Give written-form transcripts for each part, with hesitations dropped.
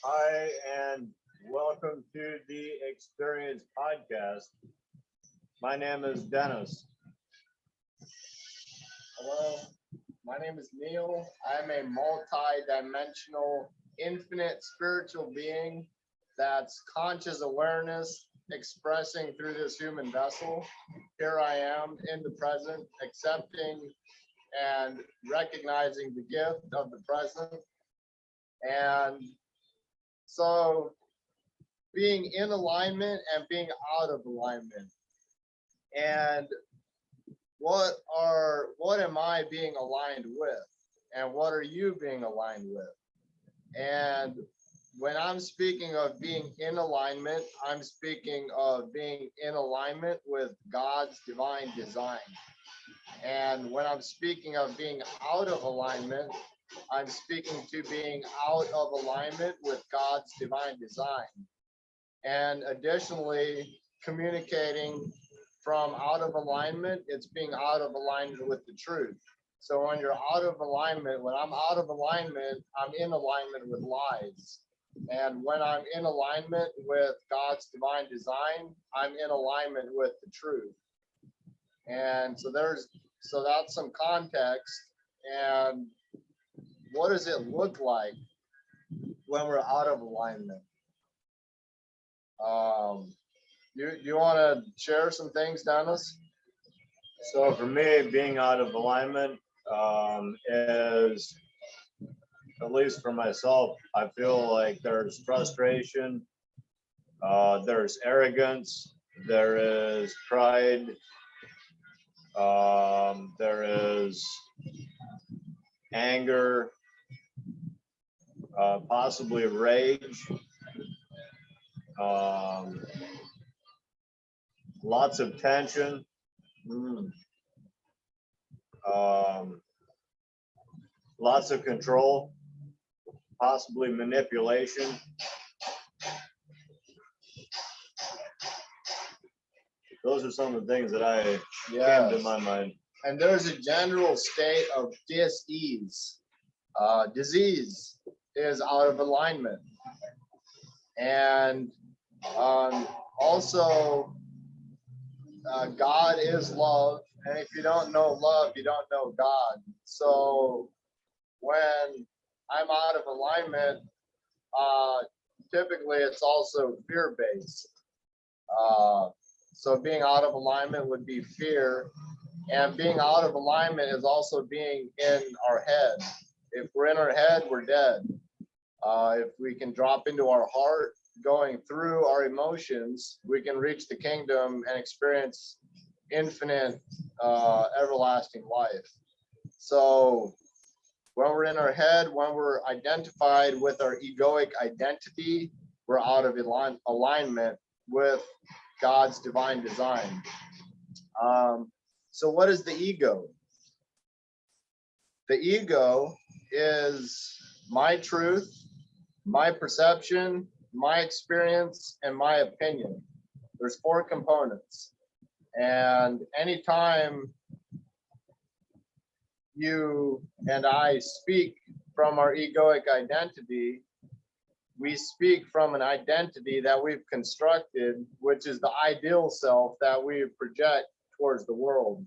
Hi, and welcome to the Experience Podcast. My name is Dennis. Hello, my name is Neil. I'm a multi-dimensional, infinite spiritual being that's conscious awareness expressing through this human vessel. Here I am in the present, accepting and recognizing the gift of the present. And so being in alignment and being out of alignment. And what am I being aligned with? And what are you being aligned with? And when I'm speaking of being in alignment, I'm speaking of being in alignment with God's divine design. And when I'm speaking of being out of alignment, I'm speaking to being out of alignment with God's divine design. And additionally, communicating from out of alignment, it's being out of alignment with the truth. So when you're out of alignment, when I'm out of alignment, I'm in alignment with lies. And when I'm in alignment with God's divine design, I'm in alignment with the truth. And so that's some context. And what does it look like when we're out of alignment? You want to share some things, Dennis? So for me, being out of alignment is, at least for myself, I feel like there's frustration, there's arrogance, there is pride, there is anger, possibly rage, lots of tension, lots of control, possibly manipulation. Those are some of the things that came to my mind. And there's a general state of dis-ease. Disease is out of alignment. And also, God is love. And if you don't know love, you don't know God. So when I'm out of alignment, typically it's also fear-based. So being out of alignment would be fear. And being out of alignment is also being in our head. If we're in our head, we're dead. If we can drop into our heart, going through our emotions, we can reach the kingdom and experience infinite, everlasting life. So When we're in our head, when we're identified with our egoic identity, we're out of alignment with God's divine design. So what is the ego? The ego is my truth, my perception, my experience, and my opinion. There's 4 components. And anytime you and I speak from our egoic identity, we speak from an identity that we've constructed, which is the ideal self that we project towards the world.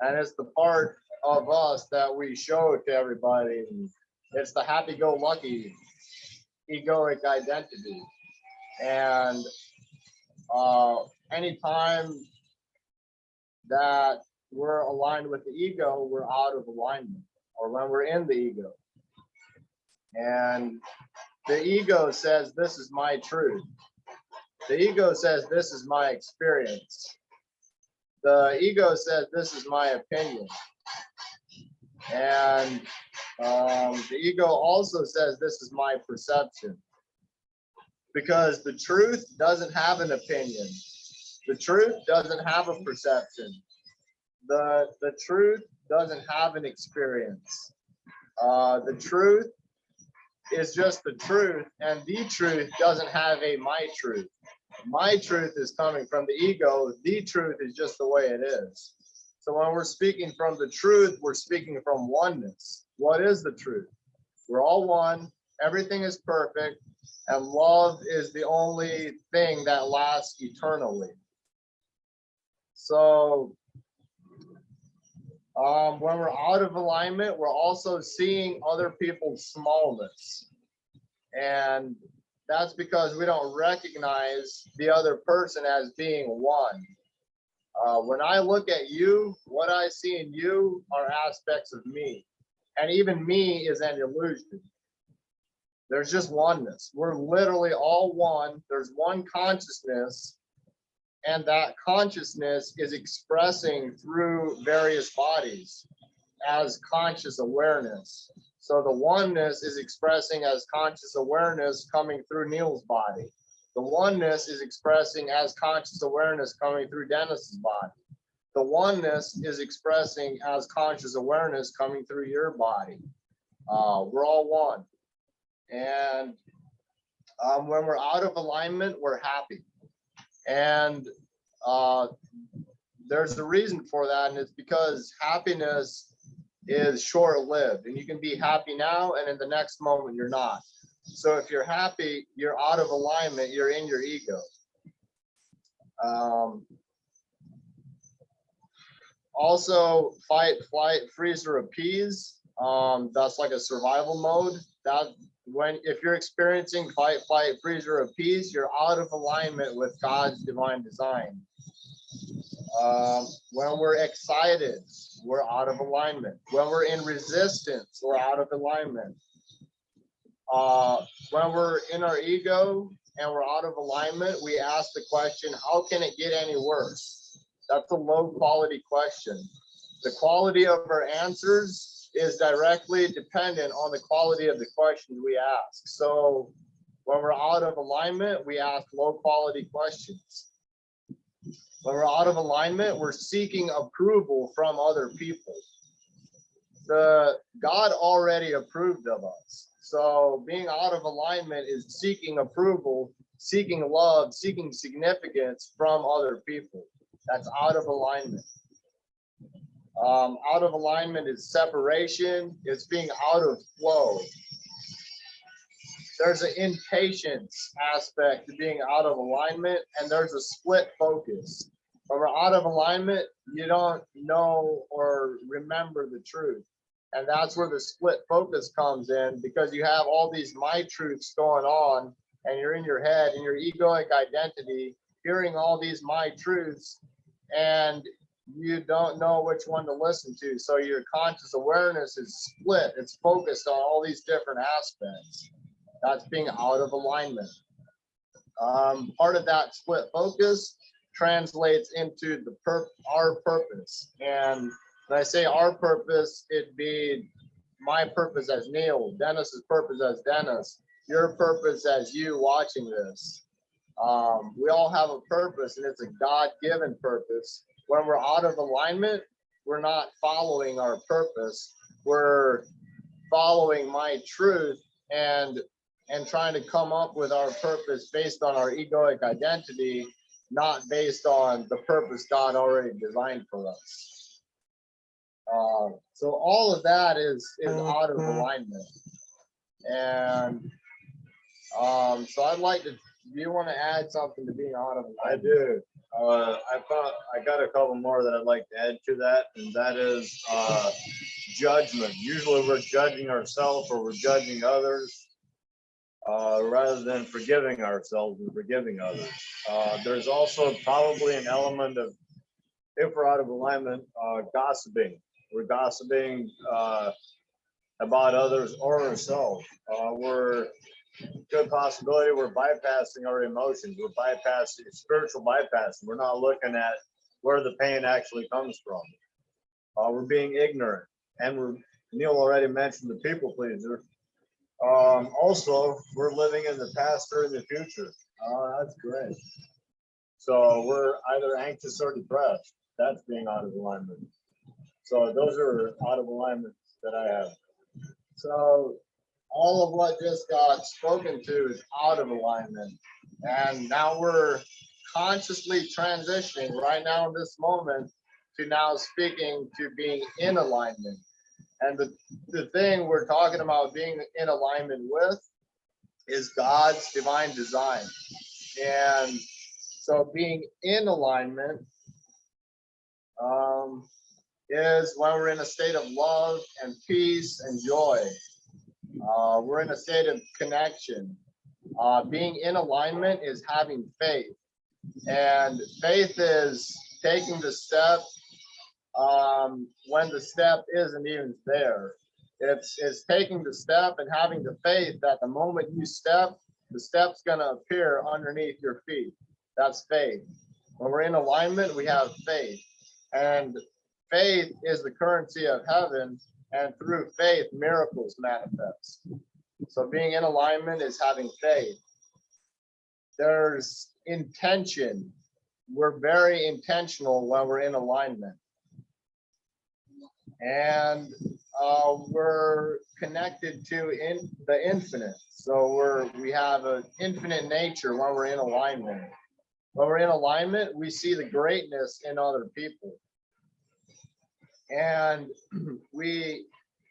And it's the part of us that we show to everybody. It's the happy-go-lucky egoic identity. And anytime that we're aligned with the ego, we're out of alignment, or when we're in the ego. And the ego says, this is my truth. The ego says, this is my experience. The ego says, this is my opinion. And the ego also says, this is my perception. Because the truth doesn't have an opinion. The truth doesn't have a perception. The truth doesn't have an experience. The truth is just the truth, and the truth doesn't have a my truth. My truth is coming from the ego. The truth is just the way it is. So when we're speaking from the truth, we're speaking from oneness. What is the truth? We're all one. Everything is perfect. And love is the only thing that lasts eternally. So when we're out of alignment, we're also seeing other people's smallness. And that's because we don't recognize the other person as being one. When I look at you, what I see in you are aspects of me. And even me is an illusion. There's just oneness. We're literally all one. There's one consciousness. And that consciousness is expressing through various bodies as conscious awareness. So the oneness is expressing as conscious awareness coming through Neil's body. The oneness is expressing as conscious awareness coming through Dennis's body. The oneness is expressing as conscious awareness coming through your body. We're all one. And when we're out of alignment, we're happy. And there's a reason for that, and it's because happiness is short-lived, and you can be happy now, and in the next moment you're not. So if you're happy, you're out of alignment, you're in your ego. Also, fight, flight, freeze, or appease. That's like a survival mode. That if you're experiencing fight, flight, freeze, or appease, you're out of alignment with God's divine design. When we're excited, we're out of alignment. When we're in resistance, we're out of alignment. When we're in our ego and we're out of alignment, we ask the question, how can it get any worse? That's a low quality question. The quality of our answers is directly dependent on the quality of the questions we ask. So when we're out of alignment, we ask low quality questions. When we're out of alignment, we're seeking approval from other people. God already approved of us. So being out of alignment is seeking approval, seeking love, seeking significance from other people. That's out of alignment. Out of alignment is separation. It's being out of flow. There's an impatience aspect to being out of alignment, and there's a split focus. When we're out of alignment, you don't know or remember the truth. And that's where the split focus comes in, because you have all these my truths going on, and you're in your head, in your egoic identity, hearing all these my truths, and you don't know which one to listen to. So your conscious awareness is split. It's focused on all these different aspects. That's being out of alignment. Part of that split focus translates into our purpose. And when I say our purpose, it'd be my purpose as Neil, Dennis's purpose as Dennis, your purpose as you watching this. We all have a purpose, and it's a God-given purpose. When we're out of alignment, we're not following our purpose. We're following my truth and trying to come up with our purpose based on our egoic identity, not based on the purpose God already designed for us. So all of that is out of alignment. And so I'd like to, do you want to add something to being out of alignment? I do. I got a couple more that I'd like to add to that, and that is judgment. Usually we're judging ourselves or we're judging others rather than forgiving ourselves and forgiving others. There's also probably an element of, if we're out of alignment, gossiping. We're gossiping about others or ourselves. Good possibility we're bypassing our emotions. We're bypassing spiritual bypassing. We're not looking at where the pain actually comes from. We're being ignorant, and Neil already mentioned the people pleaser. Also, we're living in the past or in the future. That's great. So we're either anxious or depressed. That's being out of alignment. So those are out of alignment that I have. So all of what just got spoken to is out of alignment. And now we're consciously transitioning right now in this moment to now speaking to being in alignment. And the thing we're talking about being in alignment with is God's divine design. And so being in alignment is when we're in a state of love and peace and joy. We're in a state of connection. Being in alignment is having faith. And faith is taking the step when the step isn't even there. It's taking the step and having the faith that the moment you step, the step's going to appear underneath your feet. That's faith. When we're in alignment, we have faith. And faith is the currency of heaven. And through faith, miracles manifest. So being in alignment is having faith. There's intention. We're very intentional when we're in alignment. And we're connected to the infinite. So we have an infinite nature when we're in alignment. When we're in alignment, we see the greatness in other people. And when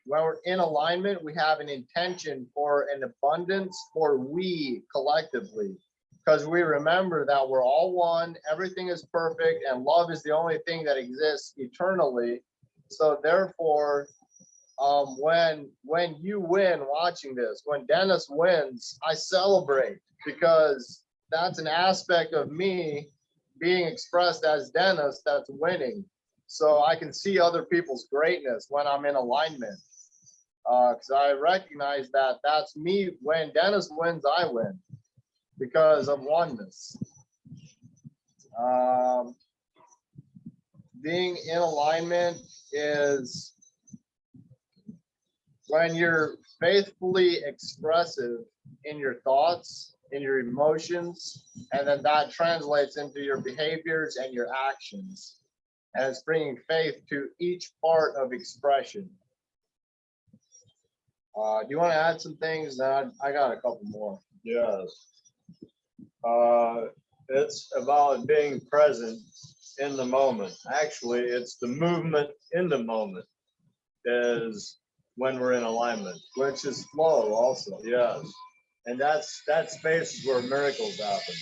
we're in alignment, we have an intention for an abundance for we collectively, because we remember that we're all one, everything is perfect, and love is the only thing that exists eternally. So therefore, when you win watching this, when Dennis wins, I celebrate, because that's an aspect of me being expressed as Dennis that's winning. So I can see other people's greatness when I'm in alignment. Because I recognize that that's me. When Dennis wins, I win because of oneness. Being in alignment is when you're faithfully expressive in your thoughts, in your emotions, and then that translates into your behaviors and your actions. And it's bringing faith to each part of expression. Do you want to add some things? I got a couple more. Yes. It's about being present in the moment. Actually, it's the movement in the moment is when we're in alignment. Which is flow also. Yes. And that space is where miracles happen.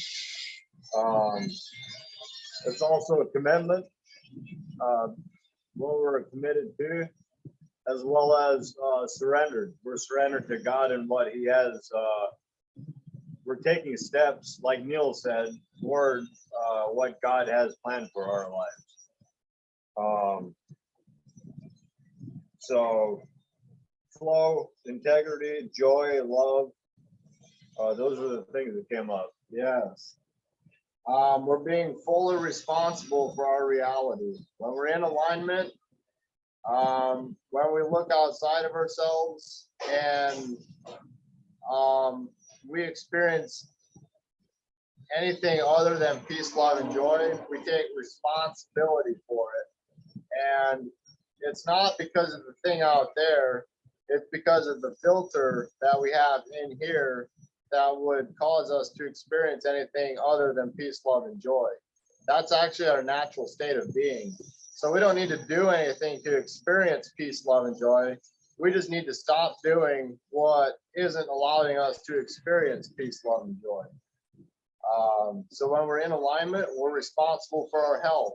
It's also a commitment, what we're committed to, as well as surrendered. We're surrendered to God and what He has. We're taking steps, like Neil said, toward what God has planned for our lives. So flow, integrity, joy, love, those are the things that came up. Yes. We're being fully responsible for our reality. When we're in alignment, When we look outside of ourselves and we experience anything other than peace, love, and joy, we take responsibility for it. And it's not because of the thing out there, it's because of the filter that we have in here that would cause us to experience anything other than peace, love, and joy. That's actually our natural state of being. So we don't need to do anything to experience peace, love, and joy. We just need to stop doing what isn't allowing us to experience peace, love, and joy. So when we're in alignment, we're responsible for our health.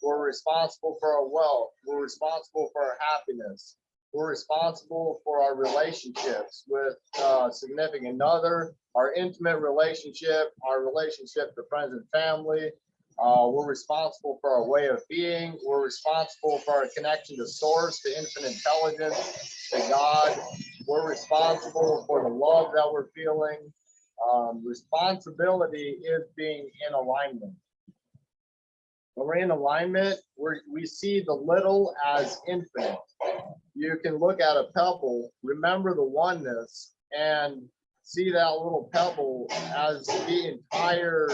We're responsible for our wealth. We're responsible for our happiness. We're responsible for our relationships with significant other, our intimate relationship, our relationship to friends and family. We're responsible for our way of being. We're responsible for our connection to source, to infinite intelligence, to God. We're responsible for the love that we're feeling. Responsibility is being in alignment. When we're in alignment, we see the little as infinite. You can look at a pebble, remember the oneness, and see that little pebble as the entire.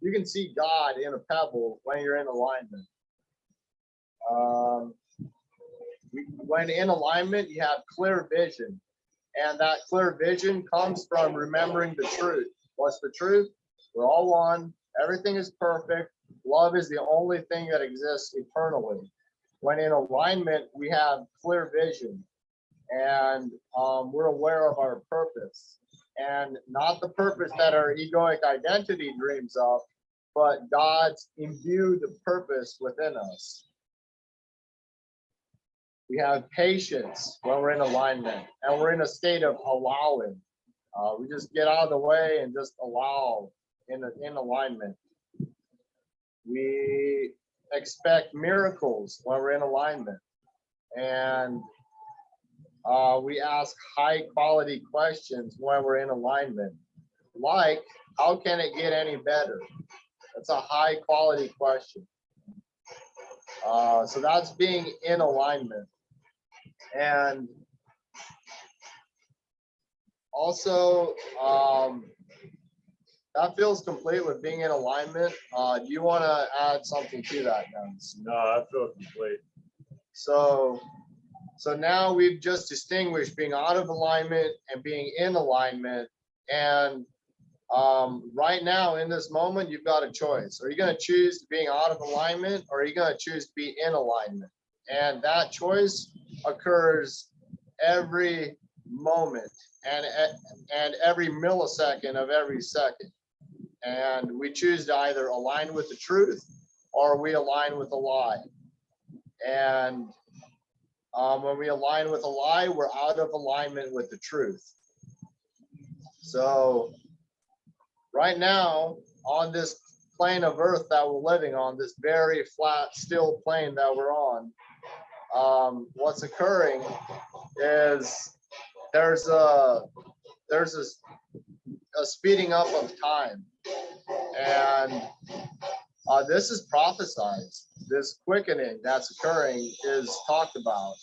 You can see God in a pebble when you're in alignment. When in alignment, you have clear vision. And that clear vision comes from remembering the truth. What's the truth? We're all one. Everything is perfect. Love is the only thing that exists eternally. When in alignment, we have clear vision. And we're aware of our purpose. And not the purpose that our egoic identity dreams of, but God's imbued purpose within us. We have patience when we're in alignment, and we're in a state of allowing. We just get out of the way and just allow in alignment. We expect miracles when we're in alignment, and we ask high quality questions when we're in alignment, like, how can it get any better? That's a high quality question. So that's being in alignment. And also, that feels complete with being in alignment. Do you want to add something to that, Guns? No, I feel complete. So now we've just distinguished being out of alignment and being in alignment. And right now in this moment, you've got a choice. Are you going to choose being out of alignment, or are you going to choose to be in alignment? And that choice occurs every moment and every millisecond of every second. And we choose to either align with the truth or we align with a lie. And when we align with a lie, we're out of alignment with the truth. So right now, on this plane of earth that we're living on, this very flat, still plane that we're on, what's occurring is there's a speeding up of time. And this is prophesied. This quickening that's occurring is talked about.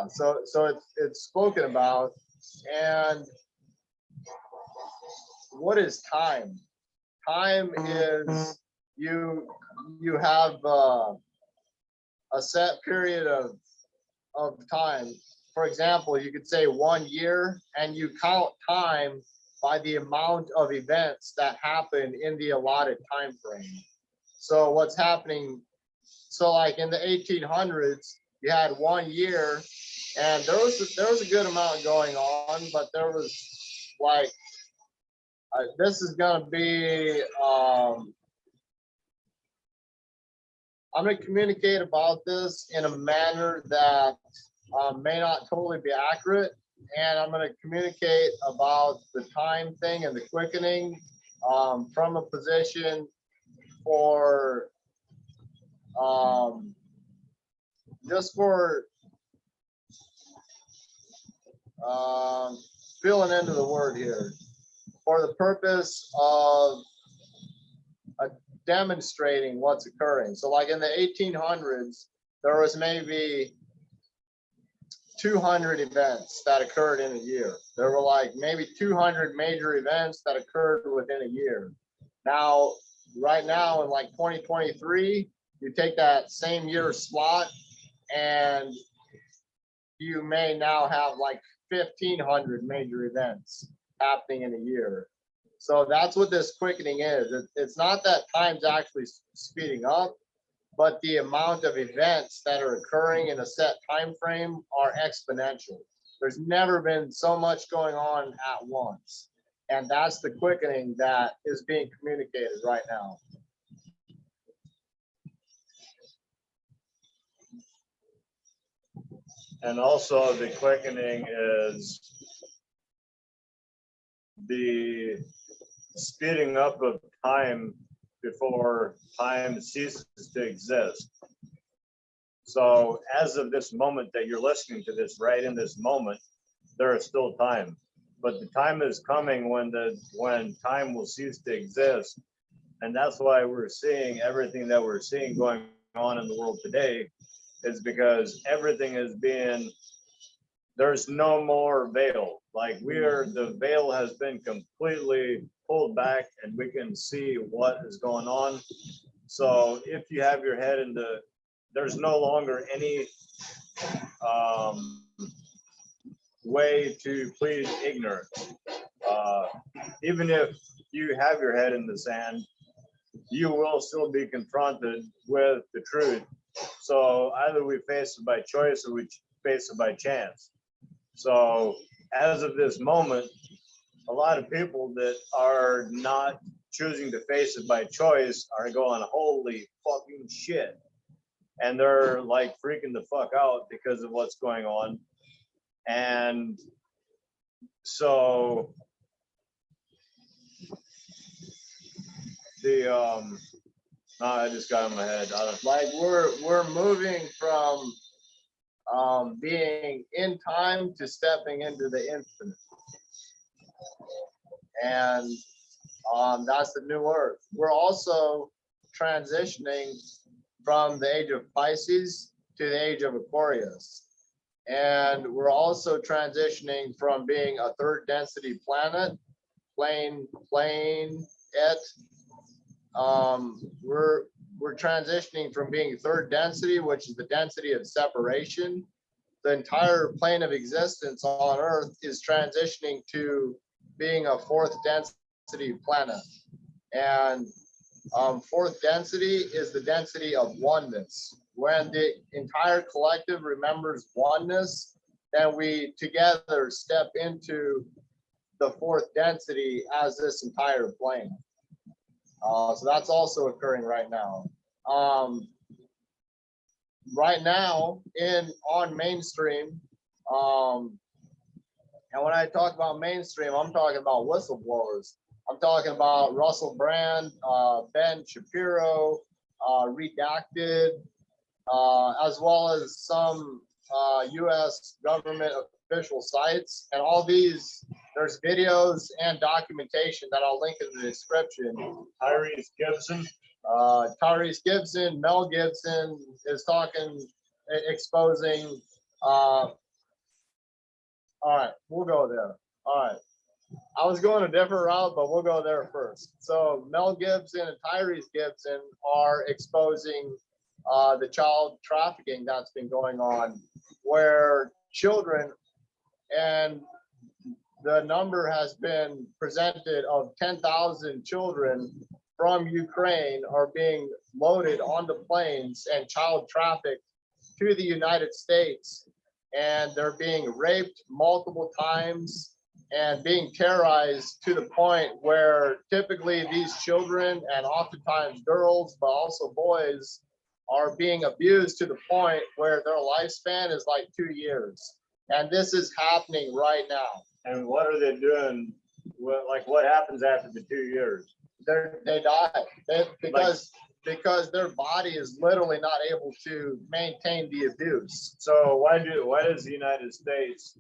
So it's spoken about. And what is time? Time is you have a set period of time. For example, you could say 1 year, and you count time by the amount of events that happen in the allotted time frame. So what's happening? So like in the 1800s, you had 1 year, and there was a good amount going on, but there was like this is going to be. I'm going to communicate about this in a manner that may not totally be accurate, and I'm going to communicate about the time thing and the quickening from a position for just for filling into the word here, for the purpose of demonstrating what's occurring. So like in the 1800s, there was maybe 200 events that occurred in a year. There were like maybe 200 major events that occurred within a year. Now, right now in like 2023, you take that same year slot and you may now have like 1,500 major events happening in a year. So that's what this quickening is. It's not that time's actually speeding up, but the amount of events that are occurring in a set time frame are exponential. There's never been so much going on at once. And that's the quickening that is being communicated right now. And also the quickening is the speeding up of time before time ceases to exist. So as of this moment that you're listening to this, right in this moment, there is still time. But the time is coming when time will cease to exist. And that's why we're seeing everything that we're seeing going on in the world today, is because everything is being, there's no more veil. Like the veil has been completely pulled back and we can see what is going on. So if you have your head in there's no longer any way to plead ignorance. Even if you have your head in the sand, you will still be confronted with the truth. So either we face it by choice or we face it by chance. So as of this moment, a lot of people that are not choosing to face it by choice are going, holy fucking shit. And they're like freaking the fuck out because of what's going on. And so I just got in my head. Like we're moving from being in time to stepping into the infinite. And that's the new earth. We're also transitioning from the age of Pisces to the age of Aquarius. And we're also transitioning from being a third density planet, we're transitioning from being third density, which is the density of separation. The entire plane of existence on Earth is transitioning to being a fourth density planet. And fourth density is the density of oneness. When the entire collective remembers oneness, then we together step into the fourth density as this entire plane. So that's also occurring right now. Right now on mainstream, and when I talk about mainstream, I'm talking about whistleblowers. I'm talking about Russell Brand, Ben Shapiro, Redacted, as well as some U.S. government official sites. And all these, there's videos and documentation that I'll link in the description. Tyrese Gibson, Mel Gibson is talking, exposing. All right, we'll go there. All right. I was going a different route, but we'll go there first. So Mel Gibson and Tyrese Gibson are exposing the child trafficking that's been going on, where children, and the number has been presented of 10,000 children from Ukraine are being loaded onto planes and child trafficked to the United States. And they're being raped multiple times and being terrorized to the point where typically these children, and oftentimes girls, but also boys, are being abused to the point where their lifespan is like 2 years. And this is happening right now. And what are they doing? What happens after the 2 years? They die because their body is literally not able to maintain the abuse. So why does the United States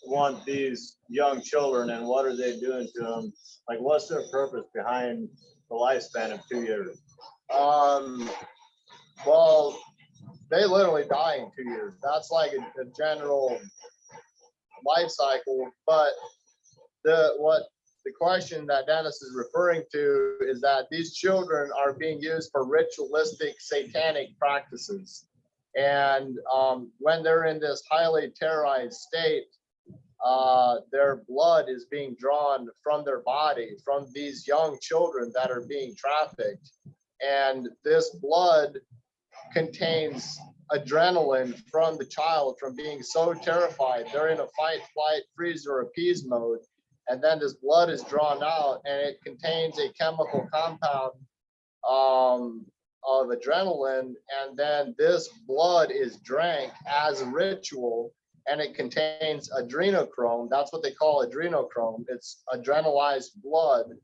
want these young children, and what are they doing to them? Like, what's their purpose behind the lifespan of 2 years? Well, they literally die in 2 years. That's like a general life cycle. But the question that Dennis is referring to is that these children are being used for ritualistic satanic practices. And when they're in this highly terrorized state, their blood is being drawn from their body, from these young children that are being trafficked. And this blood contains adrenaline from the child from being so terrified. They're in a fight, flight, freeze, or appease mode. And then this blood is drawn out and it contains a chemical compound of adrenaline. And then this blood is drank as a ritual, and it contains adrenochrome. That's what they call adrenochrome. It's adrenalized blood.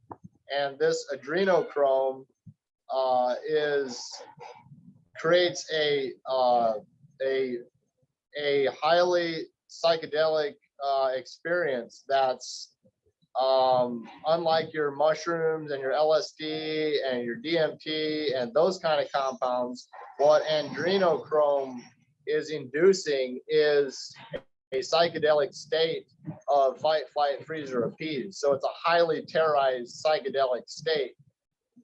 And this adrenochrome creates a highly psychedelic experience that's unlike your mushrooms and your LSD and your DMT and those kind of compounds. What adrenochrome is inducing is a psychedelic state of fight, flight, freeze, or appease. So it's a highly terrorized psychedelic state.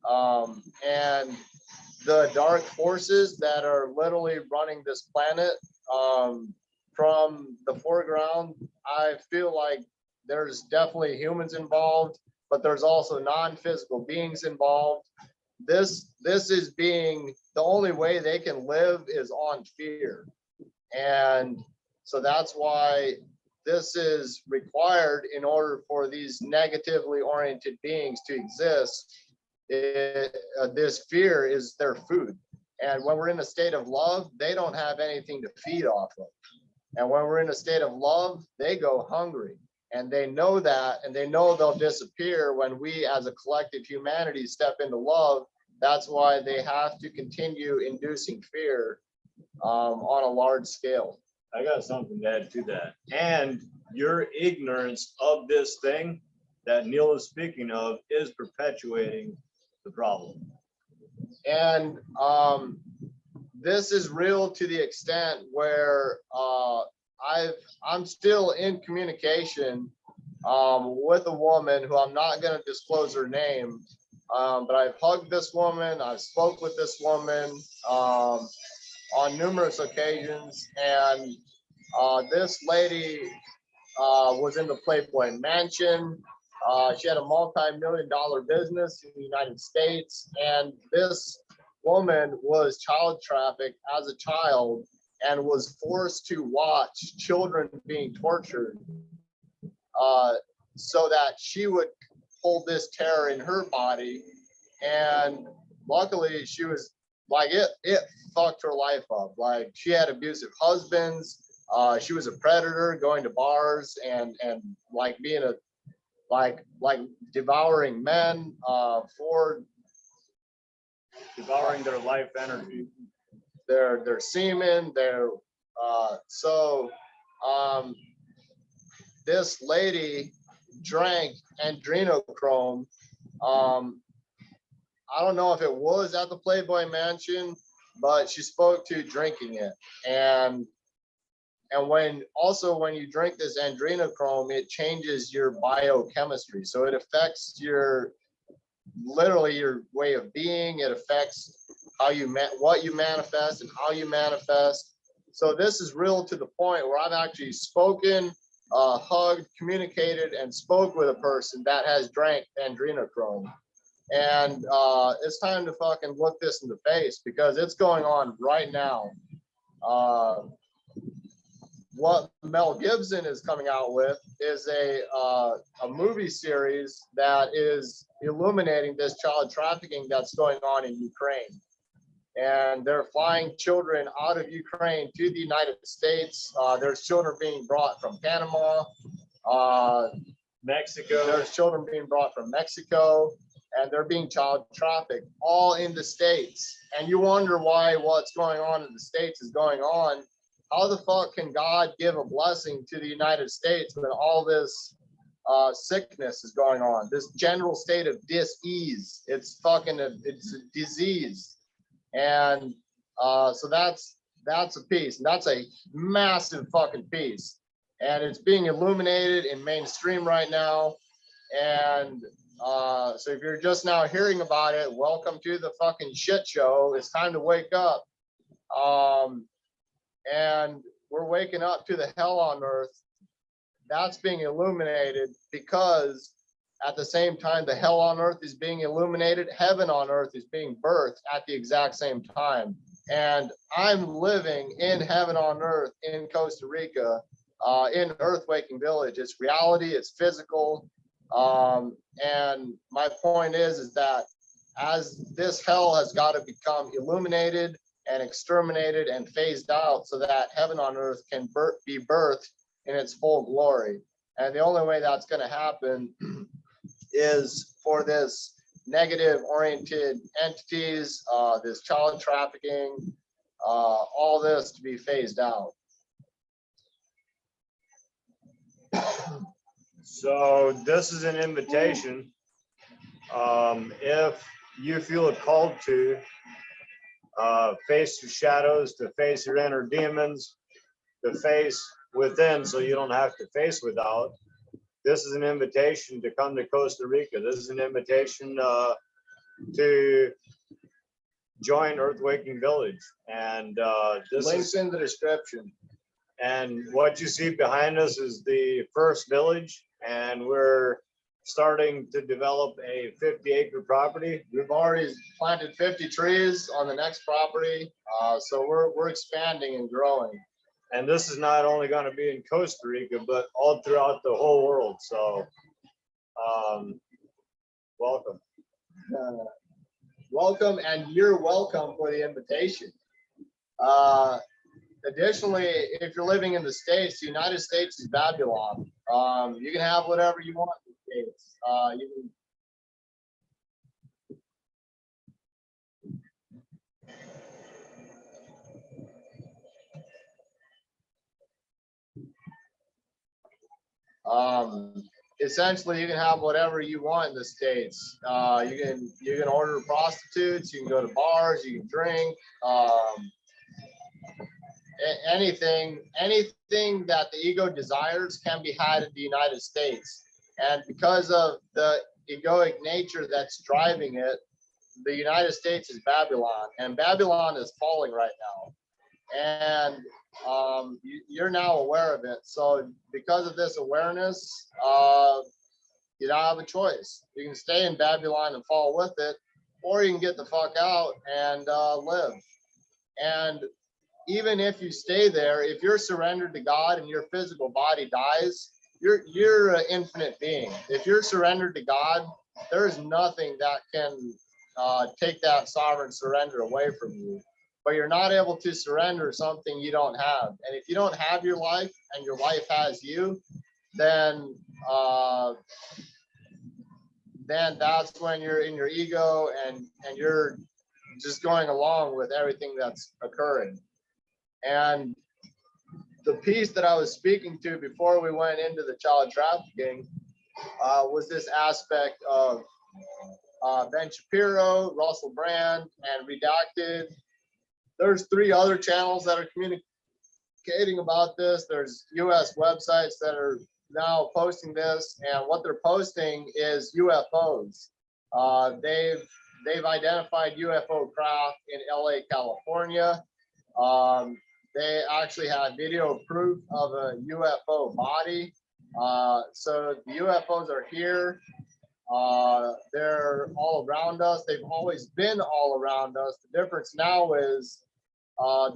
And the dark forces that are literally running this planet, from the foreground, I feel like there's definitely humans involved, but there's also non-physical beings involved. This is being, the only way they can live is on fear. And so that's why this is required in order for these negatively oriented beings to exist. This fear is their food. And when we're in a state of love, they don't have anything to feed off of. And when we're in a state of love, they go hungry. And they know that, and they know they'll disappear when we as a collective humanity step into love. That's why they have to continue inducing fear on a large scale. I got something to add to that. And your ignorance of this thing that Neil is speaking of is perpetuating the problem. And this is real to the extent where I'm still in communication with a woman who I'm not going to disclose her name, but I've hugged this woman, I've spoke with this woman on numerous occasions, and this lady was in the Playboy Mansion. She had a multi-million-dollar business in the United States, and this woman was child trafficked as a child and was forced to watch children being tortured so that she would hold this terror in her body. And luckily she was like, it fucked her life up. Like, she had abusive husbands. She was a predator, going to bars and like being a like devouring men for Devouring their life energy. Their semen, this lady drank adrenochrome. I don't know if it was at the Playboy Mansion, but she spoke to drinking it. And when you drink this adrenochrome, it changes your biochemistry. So it affects literally your way of being. It affects what you manifest and how you manifest. So this is real to the point where I've actually spoken, hugged, communicated, and spoke with a person that has drank adrenochrome. And it's time to fucking look this in the face, because it's going on right now. What Mel Gibson is coming out with is a movie series that is illuminating this child trafficking that's going on in Ukraine. And they're flying children out of Ukraine to the United States. There's children being brought from Panama, Mexico. There's children being brought from Mexico, and they're being child trafficked all in the States. And you wonder why what's going on in the States is going on. How the fuck can God give a blessing to the United States when all this sickness is going on, this general state of dis-ease. It's a disease. And so that's a piece, and that's a massive fucking piece. And it's being illuminated in mainstream right now. And so if you're just now hearing about it, welcome to the fucking shit show. It's time to wake up. And we're waking up to the hell on earth. That's being illuminated because at the same time the hell on earth is being illuminated, heaven on earth is being birthed at the exact same time. And I'm living in heaven on earth in Costa Rica, in Earth Waking Village. It's reality, it's physical. And my point is that as this hell has got to become illuminated and exterminated and phased out so that heaven on earth can be birthed in its full glory. And the only way that's going to happen is for this negative oriented entities, this child trafficking, all this to be phased out. So this is an invitation. If you feel called to face your shadows, to face your inner demons, to face within so you don't have to face without, this is an invitation to come to Costa Rica. This is an invitation to join Earth Waking Village. And this Links in the description. And what you see behind us is the first village, and we're starting to develop a 50-acre property. We've already planted 50 trees on the next property, so we're expanding and growing. And this is not only going to be in Costa Rica, but all throughout the whole world. So, welcome. Welcome, and you're welcome for the invitation. Additionally, if you're living in the States, the United States is Babylon. You can have whatever you want in the States. Essentially, you can have whatever you want in the States. You can order prostitutes, you can go to bars, you can drink. Anything that the ego desires can be had in the United States. And because of the egoic nature that's driving it, the United States is Babylon, and Babylon is falling right now. And you're now aware of it. So because of this awareness, you don't have a choice. You can stay in Babylon and fall with it, or you can get the fuck out and live. And even if you stay there, if you're surrendered to God and your physical body dies, you're an infinite being. If you're surrendered to God, there's nothing that can take that sovereign surrender away from you. But you're not able to surrender something you don't have. And if you don't have your life and your life has you, then that's when you're in your ego and you're just going along with everything that's occurring. And the piece that I was speaking to before we went into the child trafficking was this aspect of Ben Shapiro, Russell Brand, and Redacted. There's 3 other channels that are communicating about this. There's US websites that are now posting this, and what they're posting is UFOs. They've identified UFO craft in LA, California. They actually have video proof of a UFO body. So the UFOs are here. They're all around us. They've always been all around us. The difference now is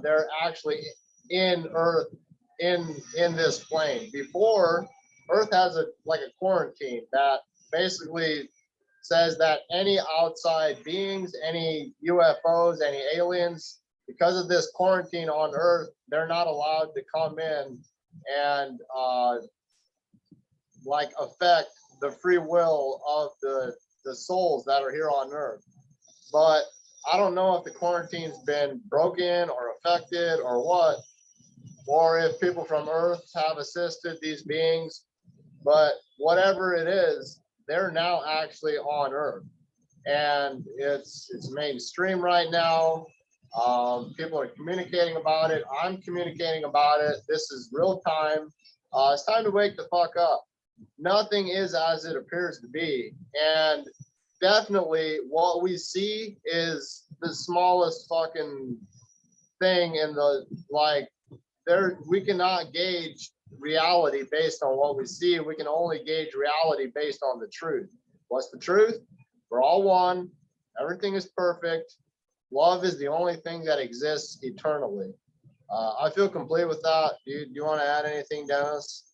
they're actually in Earth, in this plane. Before, Earth has a quarantine that basically says that any outside beings, any UFOs, any aliens, because of this quarantine on Earth, they're not allowed to come in and affect the free will of the souls that are here on Earth. But I don't know if the quarantine's been broken or affected or what, or if people from Earth have assisted these beings but whatever it is, they're now actually on Earth, and it's mainstream right now. People are communicating about it. I'm communicating about it. This is real time. It's time to wake the fuck up. Nothing is as it appears to be, and definitely what we see is the smallest fucking thing in the, like, there, we cannot gauge reality based on what we see. We can only gauge reality based on the truth. What's the truth? We're all one. Everything is perfect. Love is the only thing that exists eternally. I feel complete with that. Do you want to add anything, Dennis?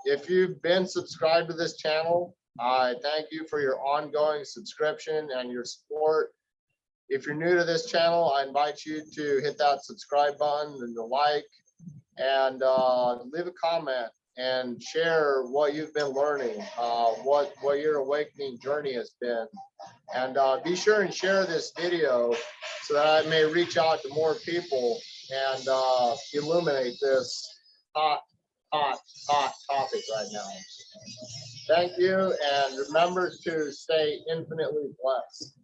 If you've been subscribed to this channel, I thank you for your ongoing subscription and your support. If you're new to this channel, I invite you to hit that subscribe button and the like, and leave a comment and share what you've been learning, what your awakening journey has been. And be sure and share this video so that I may reach out to more people and illuminate this hot topic right now. Thank you, and remember to stay infinitely blessed.